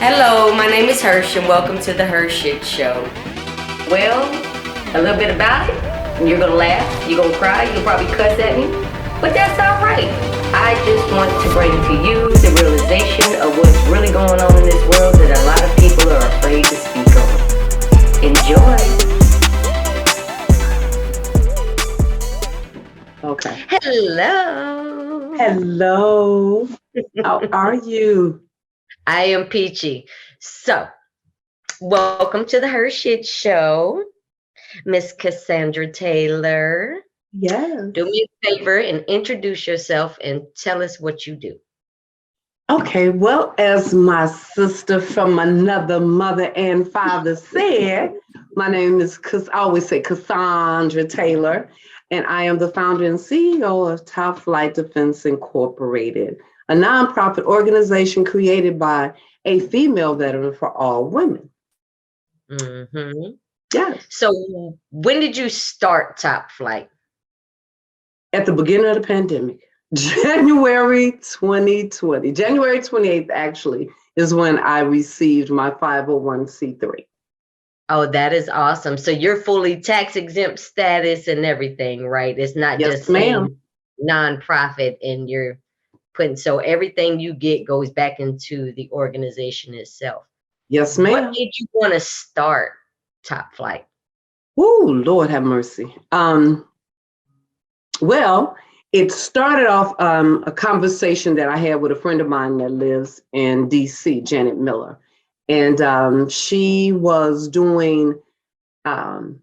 Hello, my name is Hersh and welcome to the HERshyt show. Well, a little bit about it. You're gonna laugh, you're gonna cry, you'll probably cuss at me, but that's alright. I just want to bring to you the realization of what's really going on in this world that a lot of people are afraid to speak on. Enjoy. Okay. Hello. Hello. How are you? I am Peachy. So, welcome to the HERshyt show, Miss Cassandra Taylor. Yes. Do me a favor and introduce yourself and tell us what you do. Okay. Well, as my sister from another mother and father said, my name is, I always say Cassandra Taylor, and I am the founder and CEO of Top Flight Defense Incorporated, a nonprofit organization created by a female veteran for all women. Mm-hmm. Yes. So, when did you start Top Flight? At the beginning of the pandemic, January 2020, January 28th, actually, is when I received my 501c3. Oh, that is awesome. So you're fully tax exempt status and everything, right? It's not Yes, just ma'am. a nonprofit and you're putting, so everything you get goes back into the organization itself. Yes, What ma'am. made you want to start Top Flight? Oh, Lord have mercy. Well, it started off a conversation that I had with a friend of mine that lives in DC, Janet Miller. And she was doing an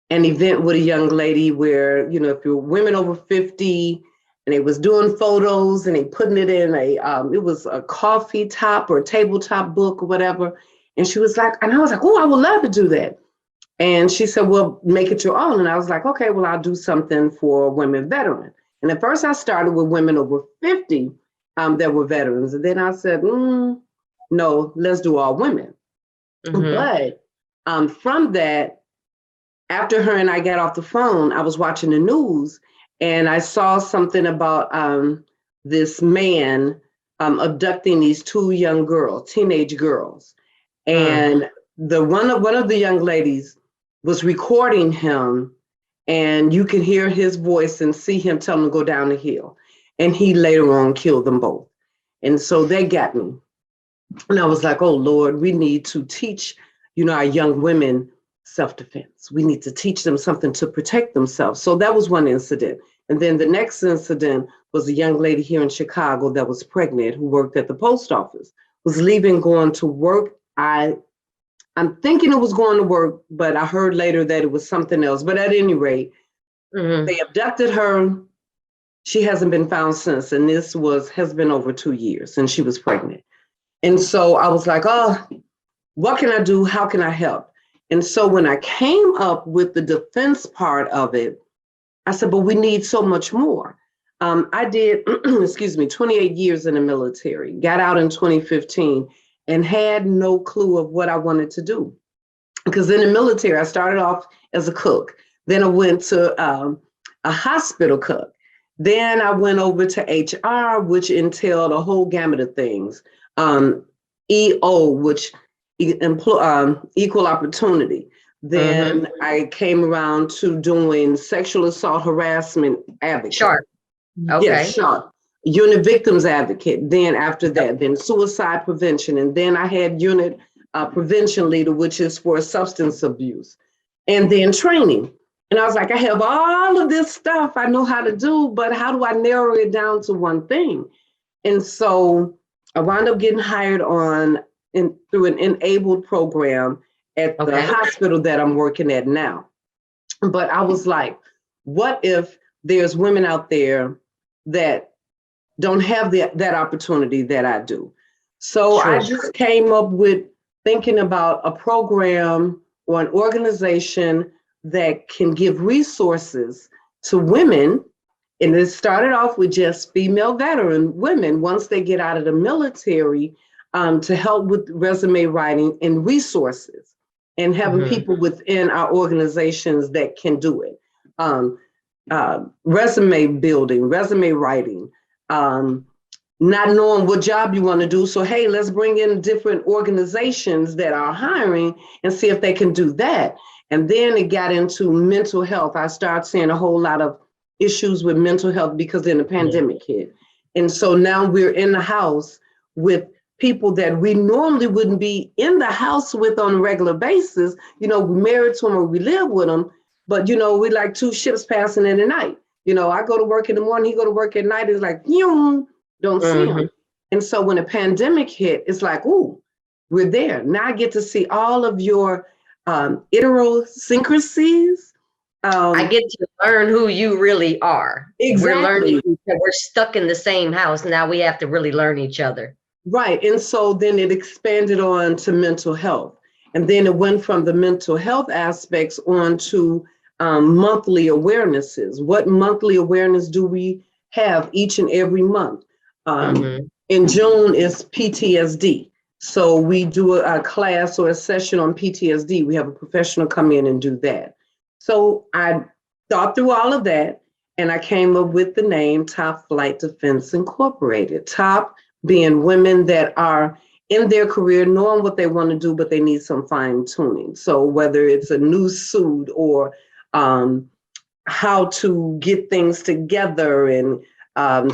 event with a young lady where, you know, if you're women over 50, and they was doing photos and they putting it in it was a coffee top or a tabletop book or whatever. And she was like, and I was like, oh, I would love to do that. And she said, well, make it your own. And I was like, okay, well, I'll do something for women veterans. And at first I started with women over 50 that were veterans. And then I said, no, let's do all women. Mm-hmm. But from that, after her and I got off the phone, I was watching the news and I saw something about this man abducting these two young girls, teenage girls. And one of the young ladies was recording him, and you can hear his voice and see him tell them to go down the hill. And he later on killed them both. And so they got me. And I was like, oh, Lord, we need to teach, our young women self-defense. We need to teach them something to protect themselves. So that was one incident. And then the next incident was a young lady here in Chicago that was pregnant who worked at the post office, was leaving, going to work. I'm thinking it was going to work, but I heard later that it was something else. But at any rate, they abducted her. She hasn't been found since. And this has been over 2 years, and she was pregnant. And so I was like, oh, what can I do? How can I help? And so when I came up with the defense part of it, I said, but we need so much more. I did, 28 years in the military, got out in 2015 and had no clue of what I wanted to do. Because in the military, I started off as a cook. Then I went to a hospital cook. Then I went over to HR, which entailed a whole gamut of things. EO, which equal opportunity. Then I came around to doing sexual assault harassment advocate. Sure. Okay. Yes, sure. Unit victims advocate. Then after that, then suicide prevention. And then I had unit prevention leader, which is for substance abuse. And then training. And I was like, I have all of this stuff I know how to do, but how do I narrow it down to one thing? And so I wound up getting hired on through an enabled program at the hospital that I'm working at now. But I was like, what if there's women out there that don't have that opportunity that I do? So I just came up with thinking about a program or an organization that can give resources to women. And it started off with just female veteran women once they get out of the military, to help with resume writing and resources, and having people within our organizations that can do it. Resume building, resume writing, not knowing what job you want to do. So, hey, let's bring in different organizations that are hiring and see if they can do that. And then it got into mental health. I started seeing a whole lot of issues with mental health because then the pandemic hit. And so now we're in the house with people that we normally wouldn't be in the house with on a regular basis. You know, we're married to them or we live with them, but you know, we like two ships passing in the night. You know, I go to work in the morning, he go to work at night. It's like, don't see him. And so when the pandemic hit, it's like, ooh, we're there. Now I get to see all of your idiosyncrasies. I get to learn who you really are. Exactly. We're learning. We're stuck in the same house. Now we have to really learn each other. Right. And so then it expanded on to mental health. And then it went from the mental health aspects on to monthly awarenesses. What monthly awareness do we have each and every month? In June is PTSD. So we do a class or a session on PTSD. We have a professional come in and do that. So I thought through all of that, and I came up with the name Top Flight Defense Incorporated. Top being women that are in their career, knowing what they want to do, but they need some fine tuning. So whether it's a new suit or how to get things together and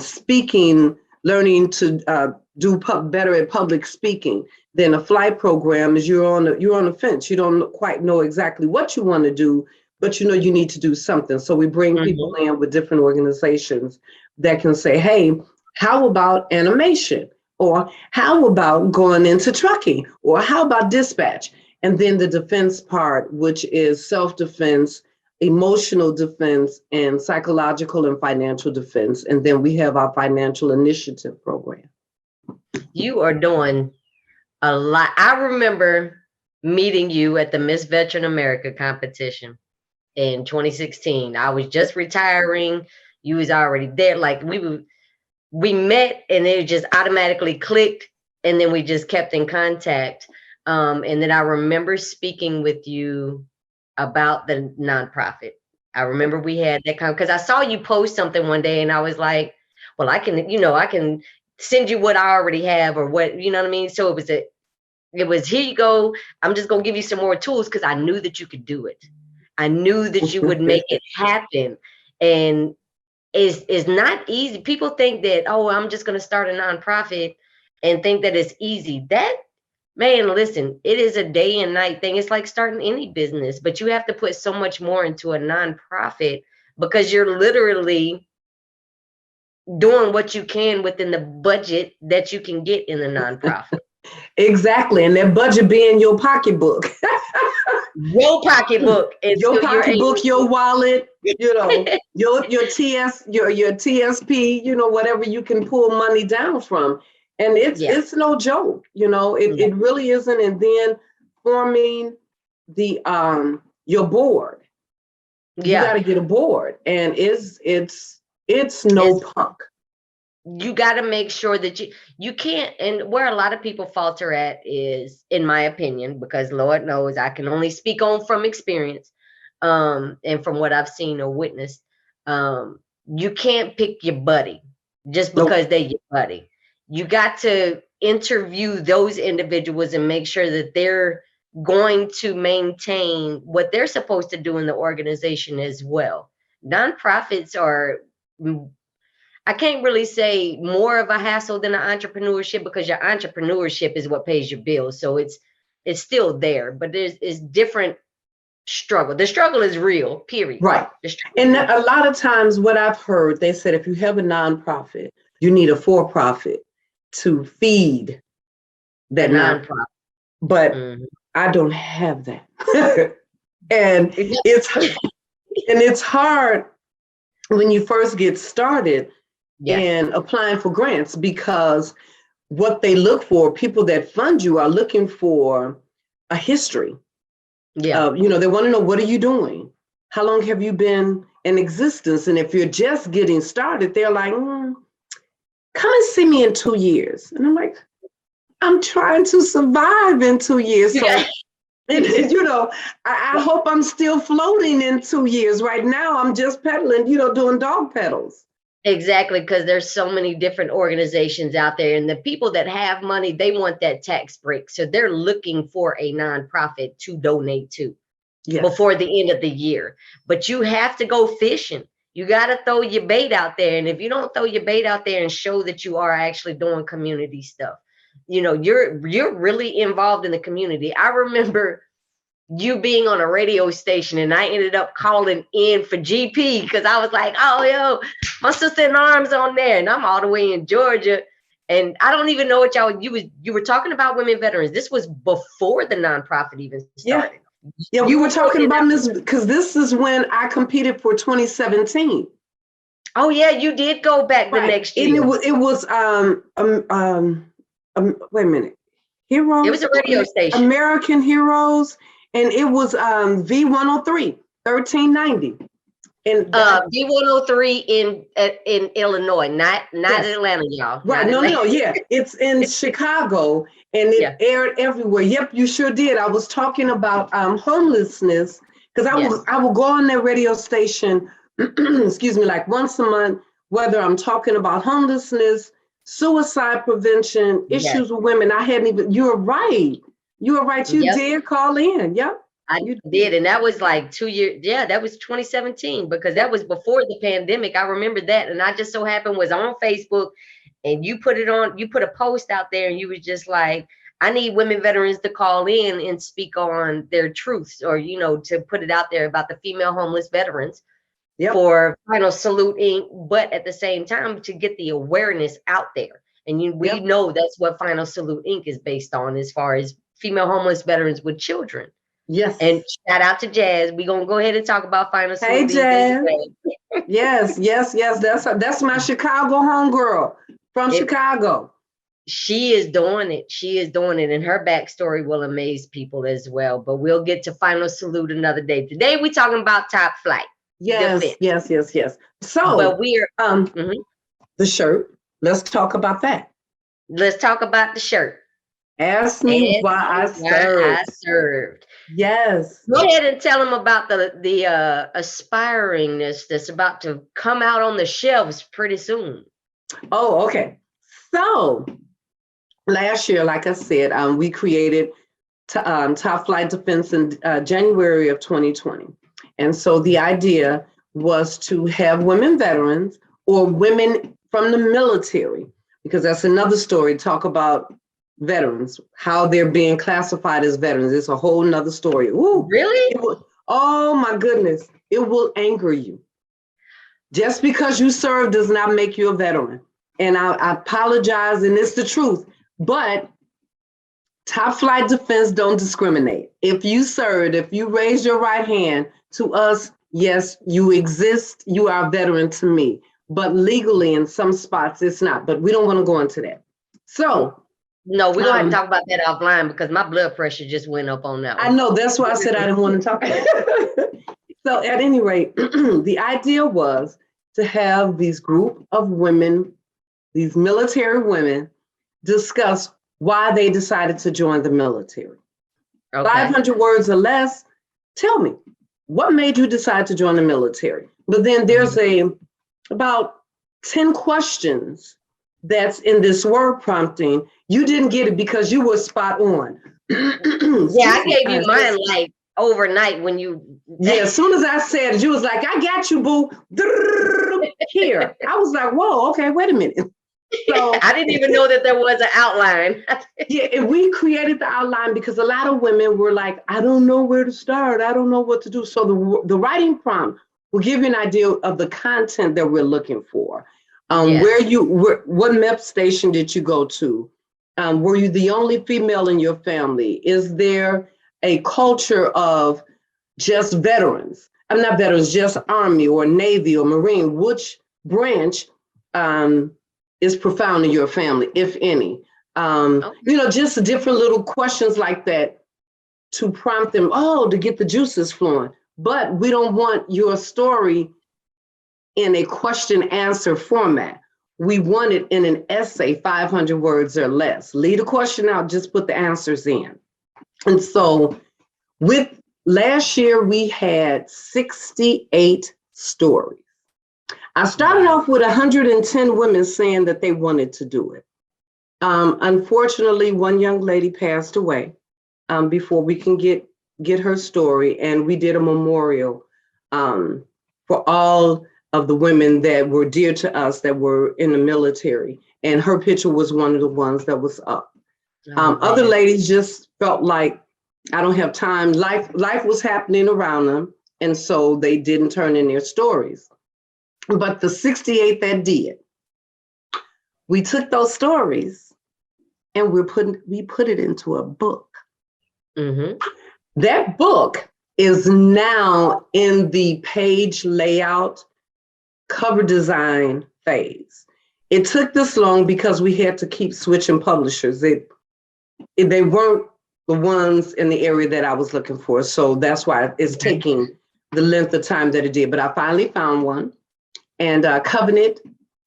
speaking, learning to do better at public speaking. Then a flight program is you're on the fence. You don't quite know exactly what you want to do, but you know you need to do something. So we bring people in with different organizations that can say, hey, how about animation? Or how about going into trucking? Or how about dispatch? And then the defense part, which is self-defense, emotional defense, and psychological and financial defense. And then we have our financial initiative program. You are doing a lot. I remember meeting you at the Miss Veteran America competition in 2016. I was just retiring. You was already there. Like we met and it just automatically clicked, and then we just kept in contact. And then I remember speaking with you about the nonprofit. I remember we had that because I saw you post something one day and I was like, well, I can send you what I already have or what, you know what I mean? So it was here you go. I'm just going to give you some more tools because I knew that you could do it. I knew that you would make it happen. And it's not easy. People think that, oh, I'm just going to start a nonprofit and think that it's easy. Man, listen, it is a day and night thing. It's like starting any business, but you have to put so much more into a nonprofit because you're literally doing what you can within the budget that you can get in a nonprofit. Exactly. And that budget being your pocketbook. Your pocketbook. Your pocketbook, your wallet, you know, your TSP, you know, whatever you can pull money down from. And it's no joke, you know, it really isn't. And then forming the your board. You got to get a board, and it's no punk. You got to make sure that you can't, and where a lot of people falter at is, in my opinion, because Lord knows I can only speak on from experience, and from what I've seen or witnessed. You can't pick your buddy just because they're your buddy. You got to interview those individuals and make sure that they're going to maintain what they're supposed to do in the organization as well. Nonprofits are, I can't really say more of a hassle than an entrepreneurship because your entrepreneurship is what pays your bills. So it's still there, but it's different struggle. The struggle is real, period. Right. And a lot of times what I've heard, they said, if you have a nonprofit, you need a for-profit to feed that nonprofit. But I don't have that. And it's hard when you first get started and applying for grants, because what they look for, people that fund you are looking for a history. Yeah. You know, they want to know, what are you doing? How long have you been in existence? And if you're just getting started, they're like, come and see me in 2 years. And I'm like, I'm trying to survive in 2 years. So, you know, I hope I'm still floating in 2 years. Right now, I'm just pedaling, you know, doing dog pedals. Exactly, because there's so many different organizations out there, and the people that have money, they want that tax break. So they're looking for a nonprofit to donate to Yes. before the end of the year. But you have to go fishing. You got to throw your bait out there. And if you don't throw your bait out there and show that you are actually doing community stuff, you're really involved in the community. I remember you being on a radio station, and I ended up calling in for GP because I was like, oh, yo, my sister in arms on there, and I'm all the way in Georgia. And I don't even know what you were talking about women veterans. This was before the nonprofit even started. Yeah, we You were were talking doing it. about this because this is when I competed for 2017. Oh yeah, you did go back the next And year. it was wait a minute. It was Heroes, a radio station. American Heroes, and it was V103, 1390. And V103 in Illinois, not Yes. Atlanta, y'all. Right, Not no, Atlanta. yeah. It's in Chicago, and it Yeah. aired everywhere. Yep, you sure did. I was talking about homelessness because I will go on that radio station, excuse me, like once a month, whether I'm talking about homelessness, suicide prevention, Yes. issues with women. I hadn't even, you're right. You were right. You Yep. did call in. Yep. I did, and that was like 2 years. Yeah, that was 2017 because that was before the pandemic. I remember that, and I just so happened was on Facebook, and you put a post out there, and you was just like, I need women veterans to call in and speak on their truths, or to put it out there about the female homeless veterans. Yep. For Final Salute Inc., but at the same time to get the awareness out there. And we know that's what Final Salute Inc. is based on as far as female homeless veterans with children. Yes. And shout out to Jazz. We're going to go ahead and talk about Final Salute Inc. Jazz. Yes. That's my Chicago homegirl from Chicago. She is doing it. She is doing it. And her backstory will amaze people as well. But we'll get to Final Salute another day. Today, we're talking about Top Flight. Yes. So, but we're the shirt. Let's talk about that. Let's talk about the shirt. Ask me why I served. Yes. Go ahead and tell them about the aspiringness that's about to come out on the shelves pretty soon. Oh, okay. So last year, like I said, we created Top Flight Defense in January of 2020. And so the idea was to have women veterans or women from the military, because that's another story, talk about veterans, how they're being classified as veterans. It's a whole nother story. Ooh, really? Oh my goodness. It will anger you. Just because you serve does not make you a veteran. And I apologize, and it's the truth. But Top Flight Defense don't discriminate. If you served, if you raise your right hand to us, yes, you exist. You are a veteran to me. But legally, in some spots, it's not. But we don't want to go into that. So, no, we're going to talk about that offline because my blood pressure just went up on that one. I know. That's why I said I didn't want to talk about it. So, at any rate, the idea was to have these group of women, these military women, discuss why they decided to join the military. Okay. 500 words or less. Tell me, what made you decide to join the military? But then there's about 10 questions that's in this word prompting. You didn't get it because you were spot on. Yeah, I gave you mine like overnight when you. Yeah, as soon as I said it, you was like, I got you, boo. Here. I was like, whoa, okay, wait a minute. So I didn't even know that there was an outline. Yeah, and we created the outline because a lot of women were like, I don't know where to start. I don't know what to do. So the writing prompt will give you an idea of the content that we're looking for. What MEP station did you go to? Were you the only female in your family? Is there a culture of just veterans? I'm not veterans, just Army or Navy or Marine. Which branch is profound in your family, if any? Just different little questions like that to prompt them, to get the juices flowing. But we don't want your story in a question answer format. We want it in an essay, 500 words or less. Leave the question out, just put the answers in. And so with last year, we had 68 stories. I started off with 110 women saying that they wanted to do it. Unfortunately, one young lady passed away before we can get her story, and we did a memorial for all of the women that were dear to us that were in the military, and her picture was one of the ones that was up. Other ladies just felt like, I don't have time. Life was happening around them, and so they didn't turn in their stories. But the 68 that did, we took those stories and we put it into a book. Mm-hmm. That book is now in the page layout, cover design phase. It took this long because we had to keep switching publishers. They weren't the ones in the area that I was looking for. So that's why it's taking the length of time that it did. But I finally found one. And Covenant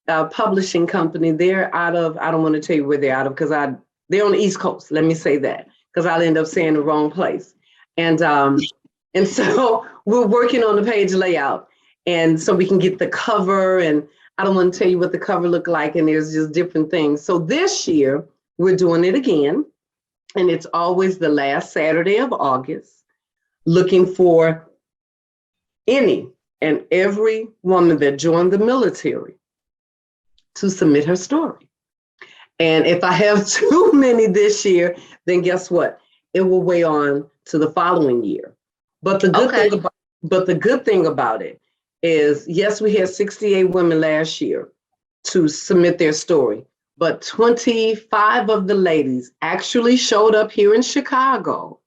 Publishing Company, they're out of, I don't want to tell you where they're out of because they're on the East Coast. Let me say that because I'll end up saying the wrong place. And so we're working on the page layout. And so we can get the cover, and I don't want to tell you what the cover looked like, and there's just different things. So this year we're doing it again. And it's always the last Saturday of August, looking for any and every woman that joined the military to submit her story. And if I have too many this year, then guess what? It will weigh on to the following year. But the good thing about it is, yes, we had 68 women last year to submit their story, but 25 of the ladies actually showed up here in Chicago.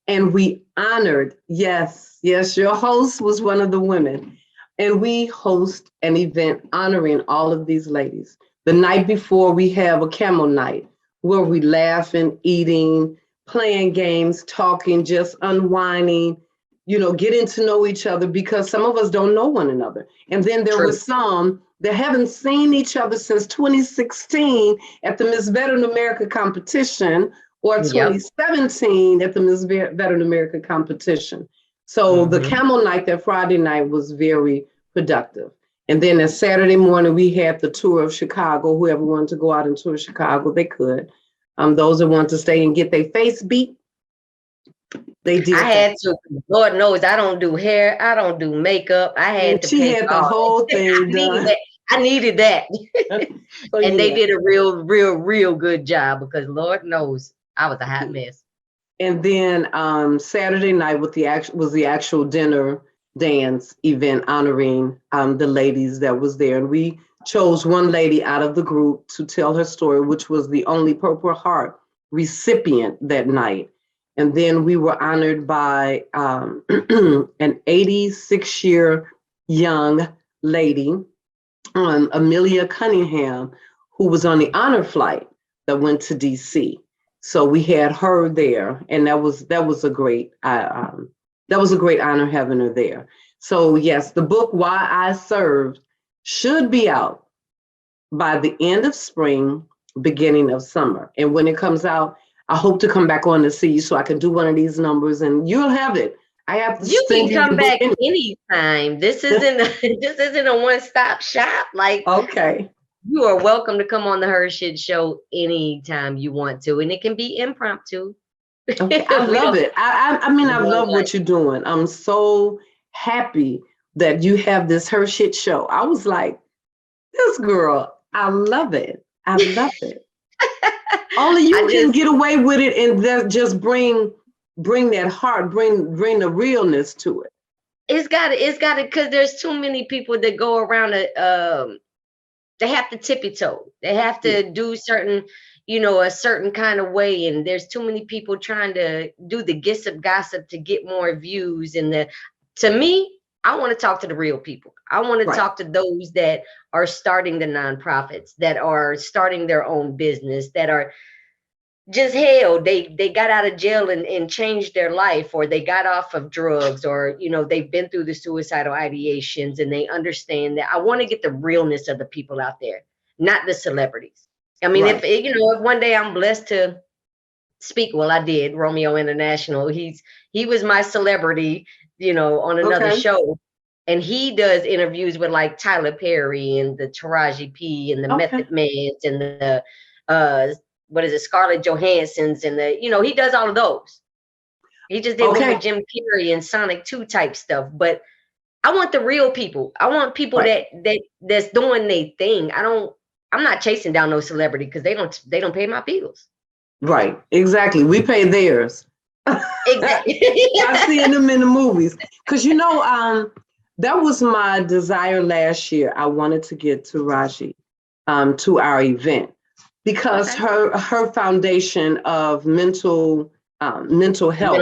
And we honored, yes, your host was one of the women. And we host an event honoring all of these ladies. The night before, we have a camel night where we laughing, eating, playing games, talking, just unwinding, getting to know each other, because some of us don't know one another. And then there were some that haven't seen each other since 2016 at the Miss Veteran America competition, or 2017 at the Miss Veteran America competition. So the camel night, that Friday night, was very productive. And then that Saturday morning, we had the tour of Chicago. Whoever wanted to go out and tour Chicago, they could. Those that want to stay and get their face beat, they did. I had to. Lord knows I don't do hair. I don't do makeup. I had to. She had the whole thing done. I needed that. And they did a real good job, because Lord knows I was a hot mess. And then Saturday night was the actual dinner dance event honoring the ladies that was there. And we chose one lady out of the group to tell her story, which was the only Purple Heart recipient that night. And then we were honored by an 86-year young lady, Amelia Cunningham, who was on the honor flight that went to DC. So we had her there, and that was a great honor having her there. So yes, the book Why I Served should be out by the end of spring, beginning of summer. And when it comes out, I hope to come back on to see you so I can do one of these numbers, and you'll have it. I have to. You can come back anytime. This isn't a one-stop shop. Like, okay. You are welcome to come on the HERshyt show anytime you want to, and it can be impromptu. Okay, I love it. I mean, I love what you're doing. I'm so happy that you have this HERshyt show. I was like, this girl, I love it. I love it. Only you can get away with it, and just bring that heart, bring the realness to it. It's got it, because there's too many people that go around they have to tippy toe. They have to do certain, a certain kind of way. And there's too many people trying to do the gossip to get more views. And to me, I want to talk to the real people. I want to talk to those that are starting the nonprofits, that are starting their own business, that are just they got out of jail and changed their life, or they got off of drugs, or they've been through the suicidal ideations, and they understand that. I want to get the realness of the people out there, not the celebrities. I mean, if one day I'm blessed to speak, well, I did Romeo International. He was my celebrity, on another show. And he does interviews with like Tyler Perry and the Taraji P and the Okay. Method Mans and the uh what is it, Scarlett Johansson's and the, he does all of those. He just did one Okay. with Jim Carrey and Sonic 2 type stuff. But I want the real people. I want people Right. that's doing their thing. I'm not chasing down no celebrity because they don't pay my bills. Right. Exactly. We pay theirs. Exactly. By seeing them in the movies. Because that was my desire last year. I wanted to get Taraji to our event because Okay. her foundation of mental health. Mental health.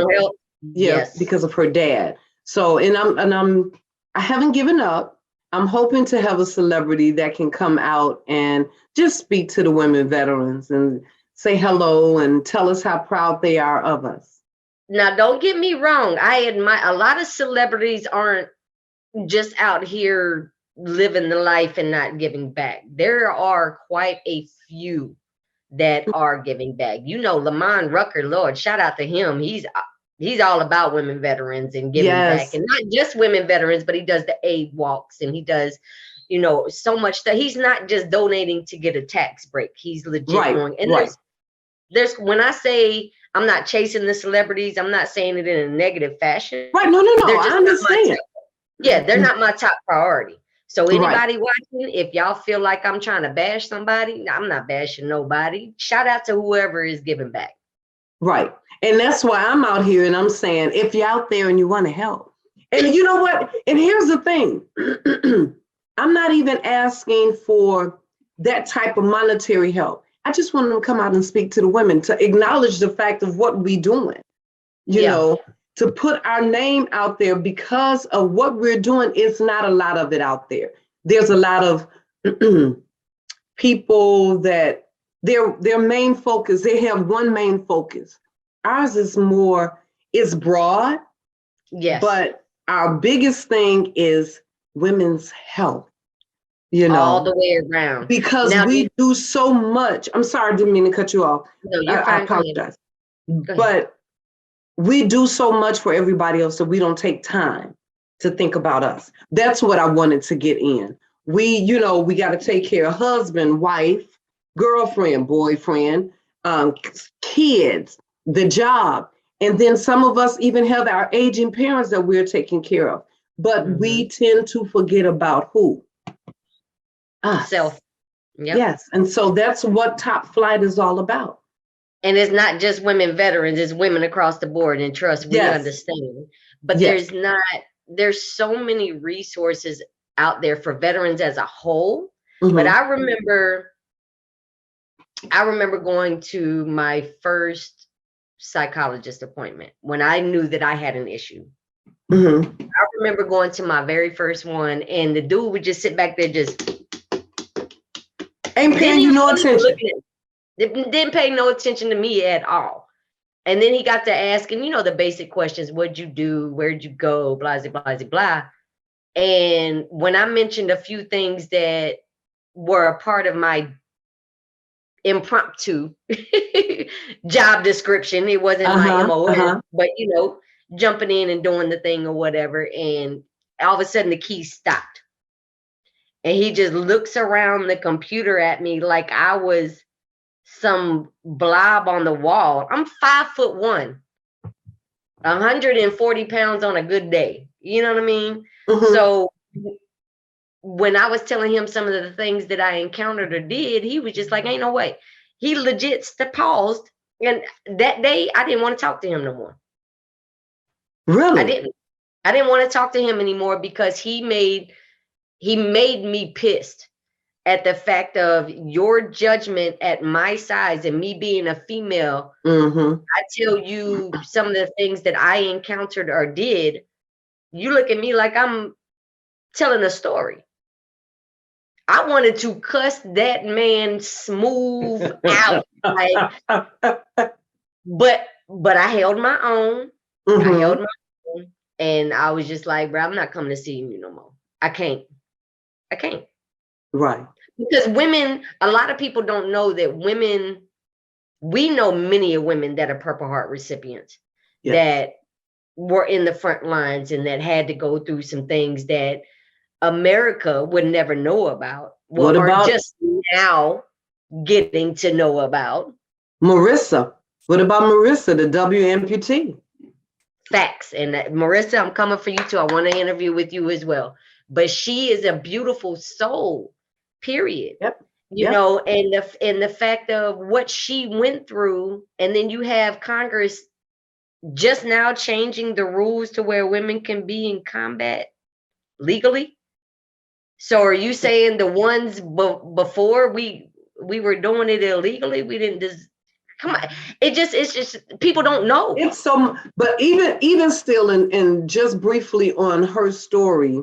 Yeah, Yes. because of her dad. So I haven't given up. I'm hoping to have a celebrity that can come out and just speak to the women veterans and say hello and tell us how proud they are of us. Now, don't get me wrong. I admire a lot of celebrities aren't just out here living the life and not giving back. There are quite a few that are giving back. Lamont Rucker, Lord, shout out to him. He's all about women veterans and giving back, Yes. and not just women veterans, but he does the aid walks and he does, so much stuff. He's not just donating to get a tax break. He's legit Right. going. And Right. there's when I say I'm not chasing the celebrities, I'm not saying it in a negative fashion. Right. No. They're I just not my understand. top. Yeah, they're not my top priority. So Right. anybody watching, if y'all feel like I'm trying to bash somebody, I'm not bashing nobody. Shout out to whoever is giving back. Right. And that's why I'm out here and I'm saying, if you're out there and you want to help. And you know what? And here's the thing. I'm not even asking for that type of monetary help. I just want them to come out and speak to the women, to acknowledge the fact of what we're doing, Yeah. to put our name out there because of what we're doing. It's not a lot of it out there. There's a lot of people that their main focus, they have one main focus. Ours is it's broad, Yes. but our biggest thing is women's health, All the way around. because Now, we do so much. I'm sorry, I didn't mean to cut you off. no, you're I fine. Go ahead. apologize. Go ahead. But we do so much for everybody else that we don't take time to think about us. That's what I wanted to get in. We got to take care of husband, wife, girlfriend, boyfriend, kids, the job. And then some of us even have our aging parents that we're taking care of. But we tend to forget about who? Us. Self. Yep. Yes. And so that's what Top Flight is all about. And it's not just women veterans, it's women across the board. And trust, we Yes. understand. But Yes. there's so many resources out there for veterans as a whole. Mhm. But I remember going to my first psychologist appointment when I knew that I had an issue. Mhm. I remember going to my very first one, and the dude would just sit back there, just ain't paying you no attention. Didn't pay no attention to me at all. And then he got to asking, the basic questions: what'd you do? Where'd you go? Blah, blah, blah, blah. And when I mentioned a few things that were a part of my impromptu job description, it wasn't my MOS, but jumping in and doing the thing or whatever, and all of a sudden the key stopped. And he just looks around the computer at me like I was some blob on the wall. I'm 5'1", 140 pounds on a good day. You know what I mean? So when I was telling him some of the things that I encountered or did, he was just like, ain't no way. He legit paused. And that day, I didn't want to talk to him no more. Really? I didn't want to talk to him anymore because he made me pissed at the fact of your judgment at my size and me being a female. I tell you some of the things that I encountered or did. You look at me like I'm telling a story. I wanted to cuss that man smooth out. But I held my own. I held my own. And I was just like, bro, I'm not coming to see you no more. I can't. Right. Because women, a lot of people don't know that we know many of women that are Purple Heart recipients that were in the front lines and that had to go through some things that America would never know about, What or about just now getting to know about. Marissa? What about Marissa, the W amputee? Facts. And Marissa, I'm coming for you too. I want to interview with you as well. But she is a beautiful soul, period. Yep. You know, and the fact of what she went through, and then you have Congress just now changing the rules to where women can be in combat legally. So are you saying the ones before we were doing it illegally? We didn't just come on. It's just people don't know. It's so, but even still, and just briefly on her story,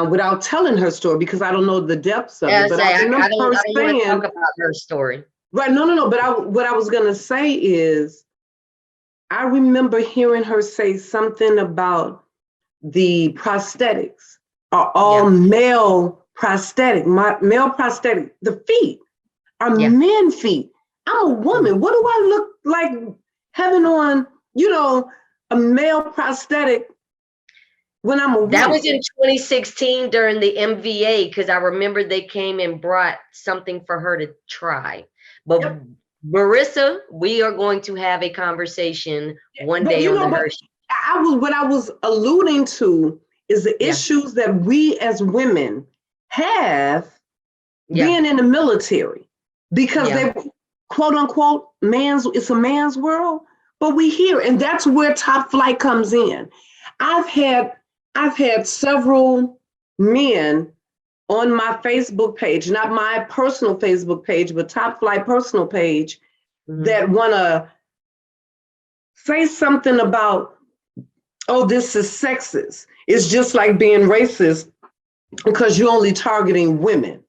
without telling her story because I don't know the depths of it. But I remember her I don't want to talk about her story. Right, no. But what I was gonna say is, I remember hearing her say something about the prosthetics are all male prosthetic, male prosthetic. The feet are men feet. I'm a woman. What do I look like having on, a male prosthetic when I'm a woman? That was in 2016 during the MVA, because I remember they came and brought something for her to try. But Marissa, we are going to have a conversation one day on the Hersh. What I was alluding to is the issues that we as women have being in the military, because they quote unquote it's a man's world, but we hear, and that's where Top Flight comes in. I've had several men on my Facebook page, not my personal Facebook page, but Top Flight personal page, that want to say something about, oh, this is sexist. It's just like being racist because you're only targeting women.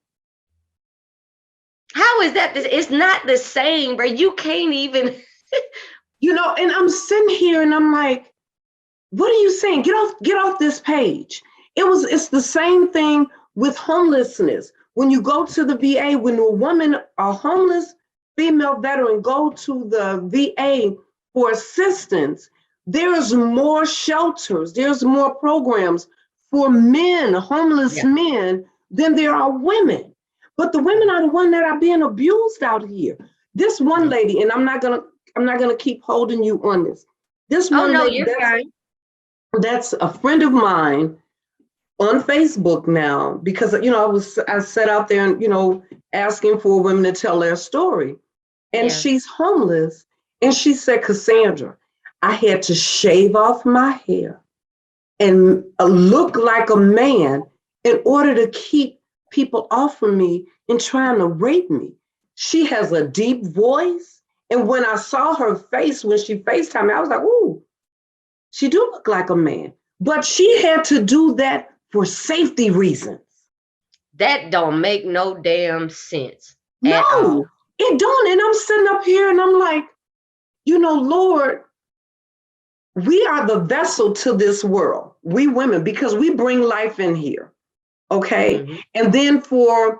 How is that? It's not the same, bro. You can't even. And I'm sitting here and I'm like, what are you saying? Get off this page. It's the same thing with homelessness. When you go to the VA, when a homeless female veteran go to the VA for assistance, there's more shelters, there's more programs for men, homeless men, than there are women. But the women are the ones that are being abused out here. This one lady, and I'm not gonna keep holding you on this. This one lady, that's a friend of mine on Facebook now, because I sat out there and asking for women to tell their story, and she's homeless, and she said, Cassandra, I had to shave off my hair and look like a man in order to keep people off of me and trying to rape me. She has a deep voice, and when I saw her face when she FaceTimed me, I was like, ooh, she do look like a man. But she had to do that for safety reasons. That don't make no damn sense. No, it don't. And I'm sitting up here and I'm like, Lord, we are the vessel to this world, we women, because we bring life in here. Okay. And then we're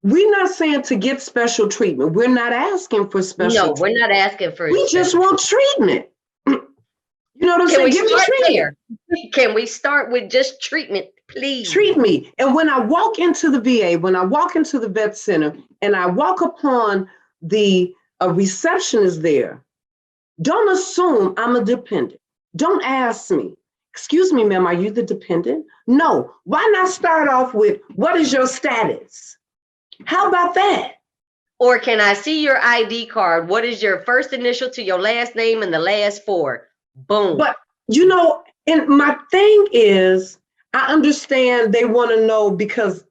not saying to get special treatment. We're not asking for special treatment. No, we're not asking for We just want treatment. You know what I'm saying? Give me treatment. Can we start with just treatment, please? Treat me. And when I walk into the VA, when I walk into the vet center, and I walk upon the receptionist there, don't assume I'm a dependent. Don't ask me, excuse me, ma'am, are you the dependent? No. Why not start off with, what is your status? How about that? Or can I see your ID card? What is your first initial to your last name and the last four? Boom. But, and my thing is, I understand they want to know because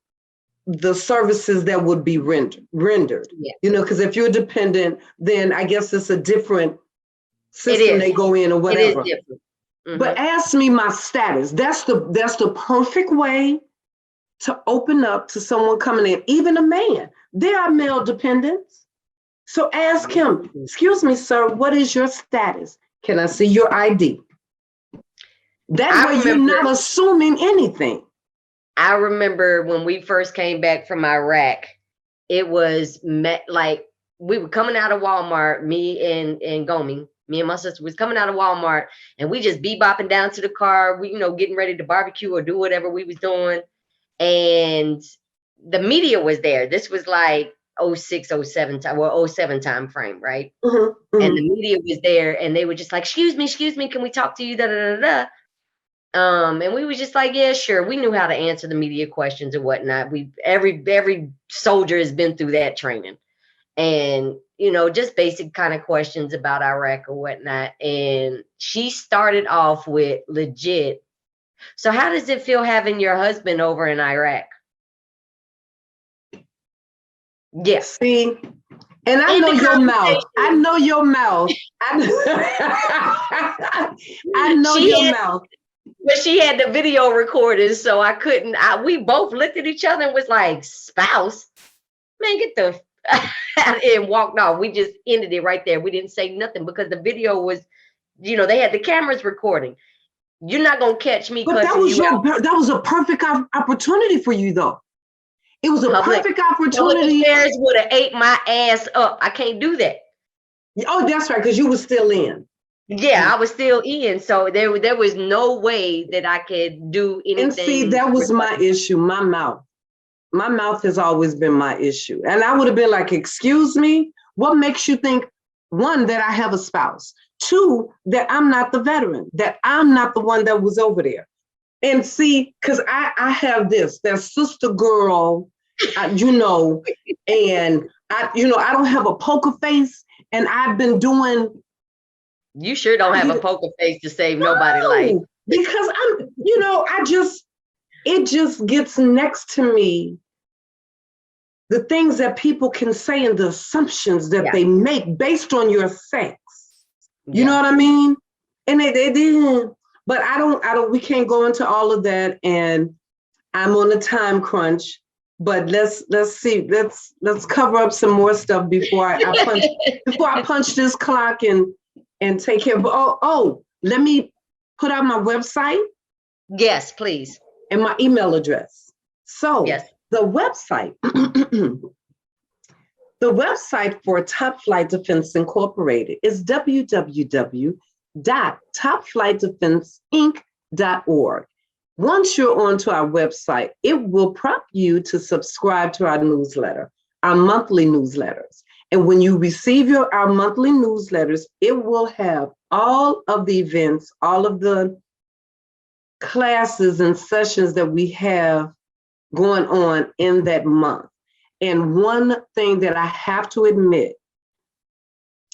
the services that would be rendered, because if you're dependent, then I guess it's a different system they go in or whatever. It is different. But ask me my status. That's the perfect way to open up to someone coming in, even a man. There are male dependents. So ask him, excuse me, sir, what is your status? Can I see your ID? That way you're not assuming anything. I remember when we first came back from Iraq, it was like we were coming out of Walmart, me and Gomi, Me and my sister was coming out of Walmart, and we just bebopping down to the car. We, getting ready to barbecue or do whatever we was doing. And the media was there. This was like 06, 07 time, well, 07 time frame, right? And the media was there, and they were just like, excuse me, can we talk to you? Da, da, da, da. And we was just like, yeah, sure. We knew how to answer the media questions and whatnot. Every soldier has been through that training, and just basic kind of questions about Iraq or whatnot. And she started off with legit. So how does it feel having your husband over in Iraq? Yeah. See, and I know your mouth. I know your mouth. I know your mouth. But she had the video recorded, so I couldn't. We both looked at each other and was like, spouse? Man, get the and walked off. We just ended it right there. We didn't say nothing because the video was, they had the cameras recording. You're not gonna catch me. But that was a perfect opportunity for you, though. It was a perfect opportunity. Public affairs would have ate my ass up. I can't do that. Oh, that's right, because you were still in. Yeah, I was still in, so there was no way that I could do anything. And see, that was my issue. My mouth. My mouth has always been my issue. And I would have been like, excuse me, what makes you think, one, that I have a spouse, two, that I'm not the veteran, that I'm not the one that was over there. And see, because I have that sister girl, and I don't have a poker face, and I've been doing. You sure don't have a poker face to save nobody life. Because it just gets next to me. The things that people can say and the assumptions that they make based on your sex. You know what I mean? And they didn't. But I don't, we can't go into all of that. And I'm on a time crunch, but let's see, let's cover up some more stuff before I punch this clock and take care of, let me put out my website. Yes, please. And my email address. So yes. The website for Top Flight Defense Incorporated is www.topflightdefenseinc.org. Once you're onto our website, it will prompt you to subscribe to our newsletter, our monthly newsletters. And when you receive our monthly newsletters, it will have all of the events, all of the classes and sessions that we have going on in that month. And one thing that I have to admit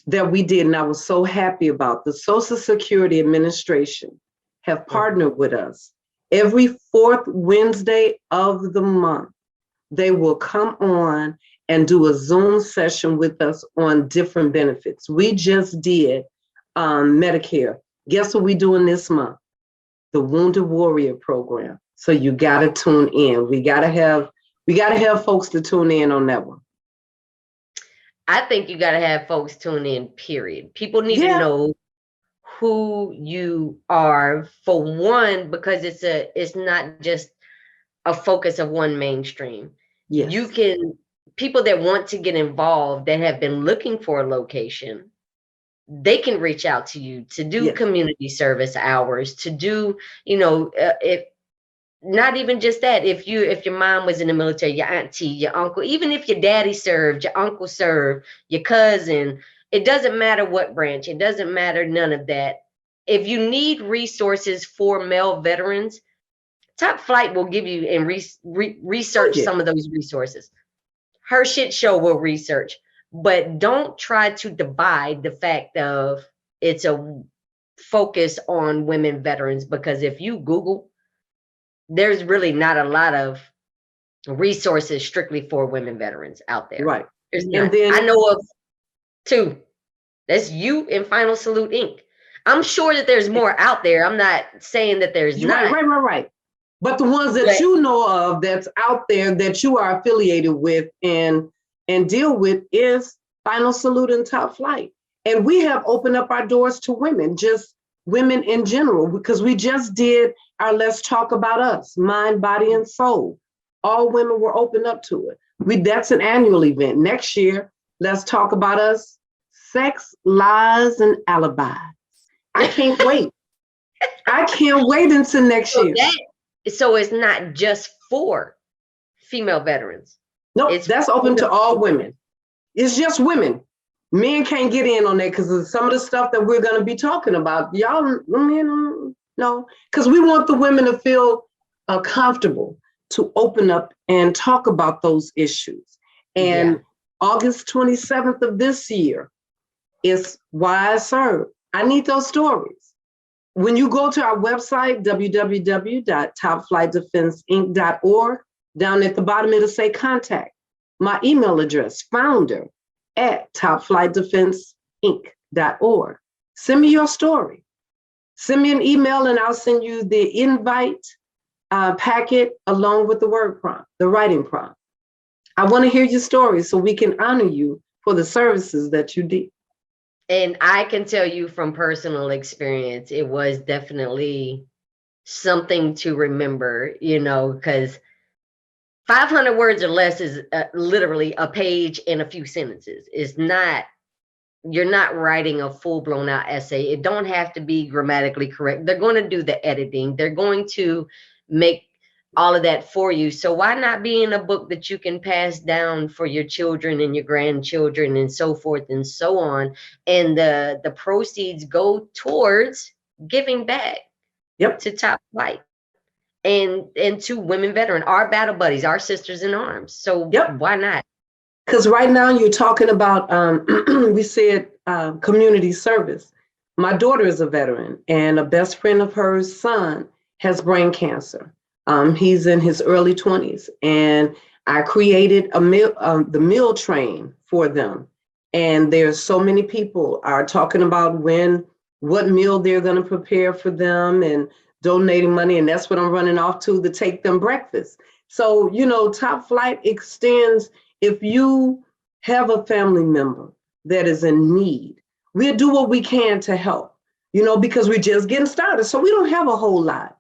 that we did, and I was so happy about, the Social Security Administration have partnered with us. Every fourth Wednesday of the month, they will come on and do a Zoom session with us on different benefits. We just did Medicare. Guess what we're doing this month? The Wounded Warrior Program. So you gotta tune in. We gotta have folks to tune in on that one. I think you gotta have folks tune in, period. People need to know who you are, for one, because it's not just a focus of one mainstream. Yes. People that want to get involved, that have been looking for a location, they can reach out to you to do community service hours, to do, if not even just that, if your mom was in the military, your auntie, your uncle, even if your daddy served, your uncle served, your cousin, it doesn't matter what branch, it doesn't matter, none of that. If you need resources for male veterans, Top Flight will give you and research some of those resources. HERshyt show will research, but don't try to divide the fact of it's a focus on women veterans, because if you Google, there's really not a lot of resources strictly for women veterans out there. Right. And then I know of two. That's you and Final Salute Inc. I'm sure that there's more out there. I'm not saying that there's not. Right. But the ones that you know of that's out there that you are affiliated with and deal with is Final Salute and Top Flight. And we have opened up our doors to women, just women in general, because we just did our Let's Talk About Us, mind, body, and soul. All women were open up to it. That's an annual event. Next year, Let's Talk About Us, sex, lies, and alibis. I can't wait. I can't wait until next So year. so it's not just for female veterans. Nope, It's that's open to all women. It's just women. Men can't get in on that because of some of the stuff that we're going to be talking about. Y'all, men, no, because we want the women to feel comfortable to open up and talk about those issues. And August 27th of this year is Why I Serve. I need those stories. When you go to our website, www.topflightdefenseinc.org, down at the bottom it'll say contact. My email address, founder@topflightdefenseinc.org. Send me your story. Send me an email and I'll send you the invite packet along with the word prompt, the writing prompt. I want to hear your story so we can honor you for the services that you did. And I can tell you from personal experience, it was definitely something to remember, because 500 words or less is literally a page and a few sentences. You're not writing a full blown out essay. It don't have to be grammatically correct. They're going to do the editing. They're going to make all of that for you. So why not be in a book that you can pass down for your children and your grandchildren and so forth and so on? And the proceeds go towards giving back to Top Flight and to women veterans, our battle buddies, our sisters in arms. So why not? Because right now you're talking about, we said community service. My daughter is a veteran and a best friend of hers son has brain cancer. He's in his early 20s and I created the meal train for them. And there's so many people are talking about what meal they're going to prepare for them and donating money. And that's what I'm running off to take them breakfast. So, Top Flight extends. If you have a family member that is in need, we'll do what we can to help, because we're just getting started. So we don't have a whole lot,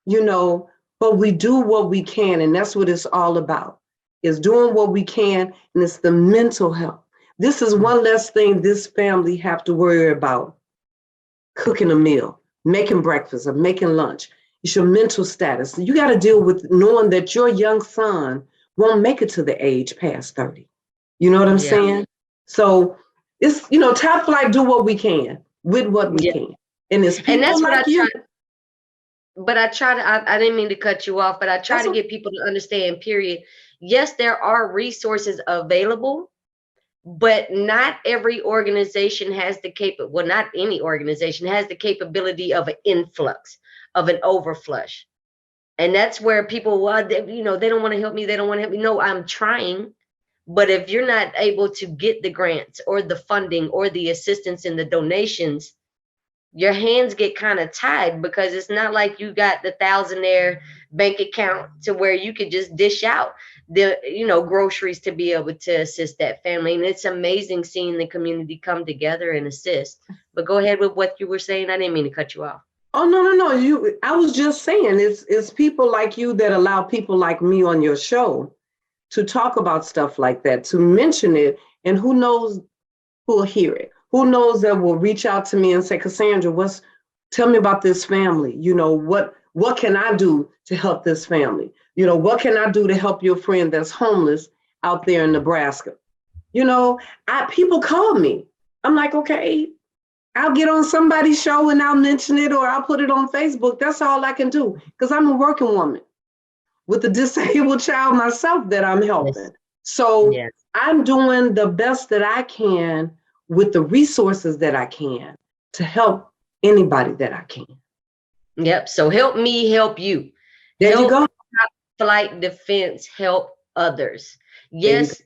but we do what we can. And that's what it's all about, is doing what we can. And it's the mental health. This is one less thing this family have to worry about. Cooking a meal, making breakfast, or making lunch. It's your mental status. You got to deal with knowing that your young son won't make it to the age past 30. You know what I'm saying? So it's, Top Flight, do what we can with what we can. And it's people that's like you. But I didn't mean to cut you off, but I try to get people to understand, period. Yes, there are resources available, but not every organization has not any organization has the capability of an influx, of an overflush. And that's where people, they don't want to help me. They don't want to help me. No, I'm trying. But if you're not able to get the grants or the funding or the assistance and the donations, your hands get kind of tied, because it's not like you got the thousandaire bank account to where you could just dish out the groceries to be able to assist that family. And it's amazing seeing the community come together and assist. But go ahead with what you were saying. I didn't mean to cut you off. Oh, no. I was just saying, it's people like you that allow people like me on your show to talk about stuff like that, to mention it, and who knows who'll hear it. Who knows that will reach out to me and say, Cassandra, tell me about this family. What can I do to help this family? What can I do to help your friend that's homeless out there in Nebraska? People call me. I'm like, okay, I'll get on somebody's show and I'll mention it, or I'll put it on Facebook. That's all I can do, because I'm a working woman with a disabled child myself that I'm helping. Yes. So I'm doing the best that I can with the resources that I can to help anybody that I can. Yep. So help me help you. There you go. Top Flight Defense help others. Yes,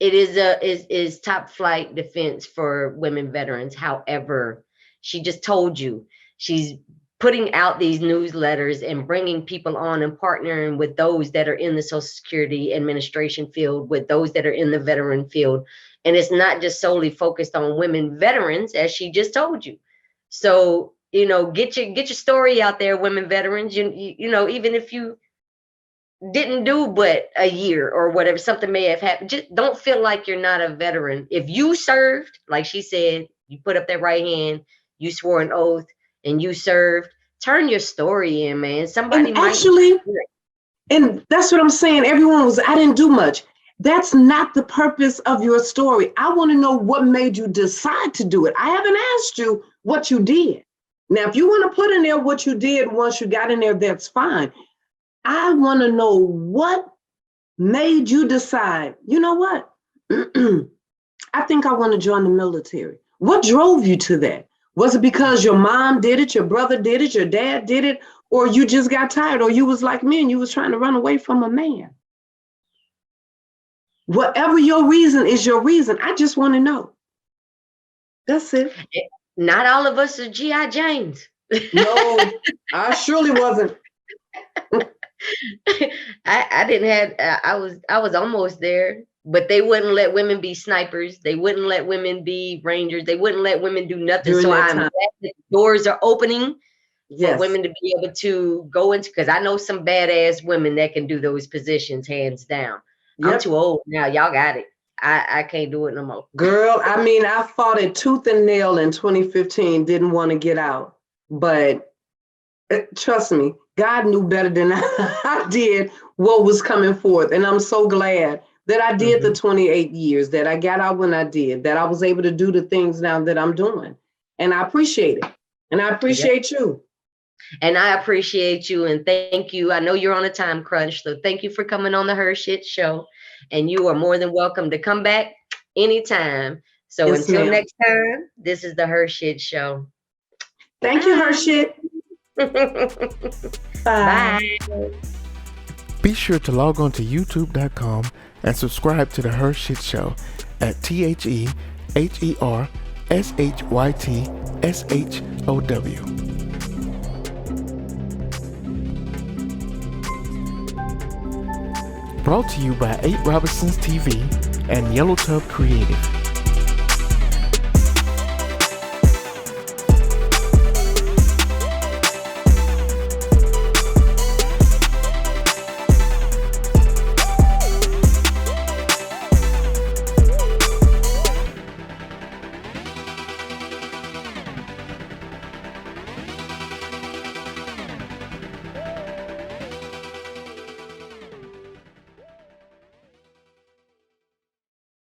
it is Top Flight Defense for women veterans. However, she just told you she's putting out these newsletters and bringing people on and partnering with those that are in the Social Security Administration field, with those that are in the veteran field. And it's not just solely focused on women veterans, as she just told you. So, get your story out there, women veterans. Even if you didn't do but a year or whatever, something may have happened. Just don't feel like you're not a veteran. If you served, like she said, you put up that right hand, you swore an oath, and you served, turn your story in, man. Somebody And might actually, and that's what I'm saying. Everyone was, I didn't do much. That's not the purpose of your story. I want to know what made you decide to do it. I haven't asked you what you did. Now, if you want to put in there what you did once you got in there, that's fine. I want to know what made you decide, you know what? I think I want to join the military. What drove you to that? Was it because your mom did it, your brother did it, your dad did it, or you just got tired, or you was like me and you was trying to run away from a man? Whatever your reason is your reason. I just want to know. That's it. Not all of us are G.I. Janes. No, I surely wasn't. I didn't have, I was almost there, but they wouldn't let women be snipers. They wouldn't let women be rangers. They wouldn't let women do nothing. During So that I'm time. glad that the doors are opening for Yes. women to be able to go into, because I know some badass women that can do those positions hands down. I'm Yep. too old now. Y'all got it. I can't do it no more. Girl, I mean, I fought it tooth and nail in 2015, didn't want to get out. But trust me, God knew better than I did what was coming forth. And I'm so glad that I did the 28 years, that I got out when I did, that I was able to do the things now that I'm doing. And I appreciate it. And I appreciate you. And I appreciate you and thank you. I know you're on a time crunch, so thank you for coming on the HERshyt show. And you are more than welcome to come back anytime. So Yes, until ma'am. next time, this is the HERshyt show. Thank you, HERshyt. Bye. Be sure to log on to youtube.com and subscribe to the HERshyt show at TheHERshytShow. Brought to you by 8 Robinsons TV and Yellow Tub Creative.